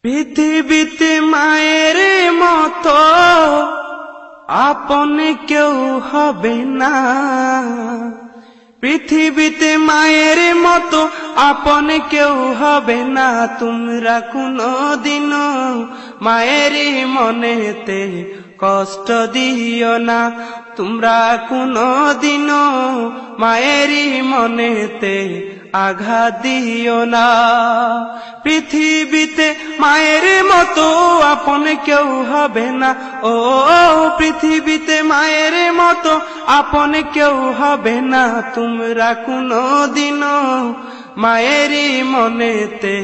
পৃথিবীতে মায়ের মতো আপন কেউ হবে না। পৃথিবীতে মায়ের মতো আপন কেউ হবে না। তোমরা কোনদিনও মায়ের মনেতে কষ্ট দিও না। তোমরা কোনদিনও মায়ের মনেতে আঘাত দিও না। পৃথিবীতে মায়ের মতো আপন কেউ হবে না। ও পৃথিবীতে মায়ের মতো আপন কেউ হবে না। তোমরা কোনদিনও মায়ের মনেতে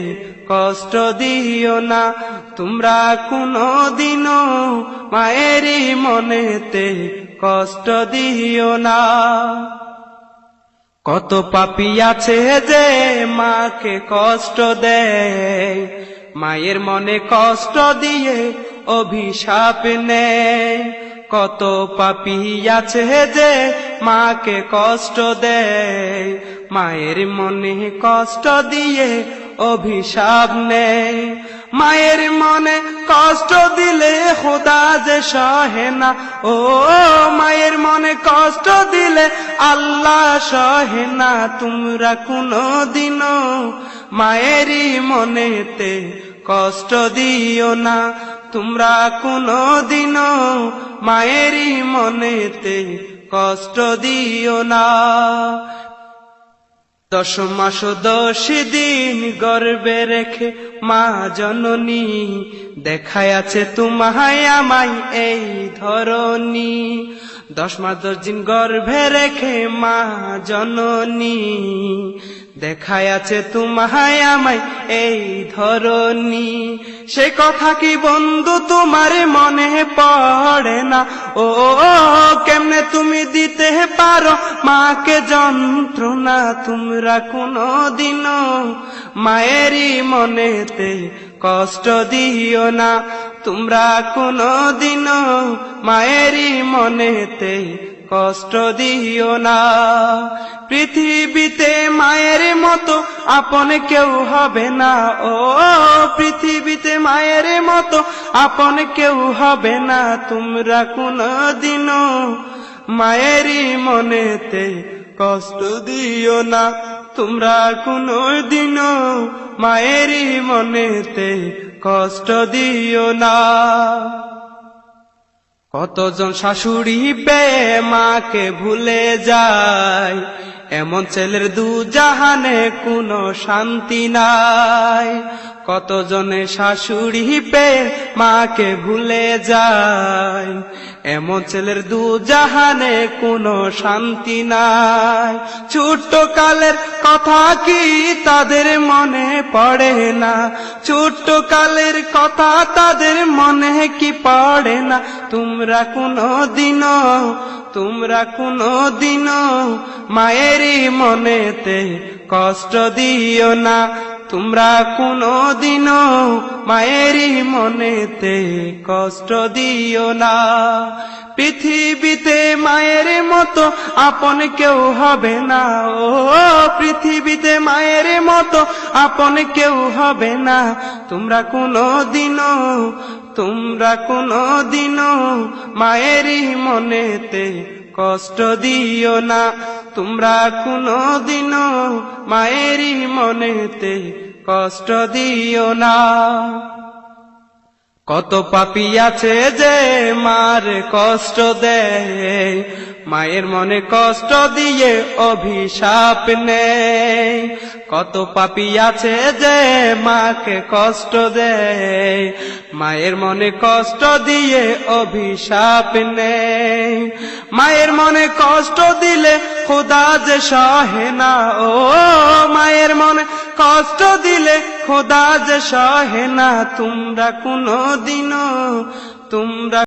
কষ্ট দিও না। তোমরা কোনদিনও মায়ের মনেতে কষ্ট দিও না। কত পাপী আছে যে মাকে কষ্ট দেয়, মায়ের মনে কষ্ট দিয়ে অভিশাপ নেয়। কত পাপী আছে যে মাকে কষ্ট দেয়, মায়ের মনে কষ্ট দিয়ে অভিশাপ নেয়। মায়ের মনে কষ্ট দিলে খোদা যে সহে না। ও মায়ের মনে কষ্ট দিলে আল্লাহ সহে না। তোমরা কোনদিনও মায়েরই মনেতে কষ্ট দিও না। তোমরা কোনদিনও মায়েরই মনেতে কষ্ট দিও না। 10 মাস 10 দিন গর্ভে রেখে মা জননী দেখায় আছে তোমায় আমায় এই ধরনী। 10 মাস 10 দিন গর্ভে রেখে মা জননী দেখায় আছে তোমায় আমায় এই ধরনী। সে কথা কি বন্ধু তোমার মনে পড়ে না? ও কেমনে তুমি দিতে পারো মাকে যন্ত্রণা? তোমরা কোনদিনও মায়েরই মনেতে কষ্ট দিও না। তোমরা কোনদিনও মায়েরই মনেতে কষ্ট দিও না। পৃথিবীতে মায়ের মতো আপন কেউ হবে না। ও পৃথিবীতে মায়ের মতো আপন কেউ হবে না। তোমরা কোনদিনও মায়েরই মনেতে কষ্ট দিও না। তোমরা কোনদিনও মায়েরই মনেতে কষ্ট দিও না। কতজন শাশুড়ি পেয়ে মাকে ভুলে যায়, এমন ছেলের দুজাহানে কোনো শান্তি নাই। কতজনে শাশুড়ি পেয়ে মাকে ভুলে যায়, এমন ছেলের দুজাহানে কোনো শান্তি নাই। ছোট্ট কালের কথা কি তাদের মনে পড়ে না? ছোট্ট কালের কথা তাদের মনে কি পড়ে না? তোমরা কোনদিনও মায়েরই মনেতে কষ্ট দিও না। তোমরা কোনদিনও মায়েরই মনেতে কষ্ট দিও না। পৃথিবীতে মায়ের মতো আপন কেউ হবে না। ও পৃথিবীতে মায়ের মতো আপন কেউ হবে না। তোমরা কোনদিনও মায়েরই মনেতে কষ্ট দিও না। তোমরা কোনদিনও মায়েরই মনেতে কষ্ট দিও না। কত পাপী আছে যে মার কষ্ট দেয়, মায়ের মনে কষ্ট দিয়ে অভিশাপ নেয়। কত পাপী আছে যে মাকে কষ্ট দেয়, মায়ের মনে কষ্ট দিয়ে অভিশাপ নেয়। মায়ের মনে কষ্ট দিলে খোদা যে সহে না। ও মায়ের মনে কষ্ট দিলে খোদা যে সহে না। তোমরা কোনদিনও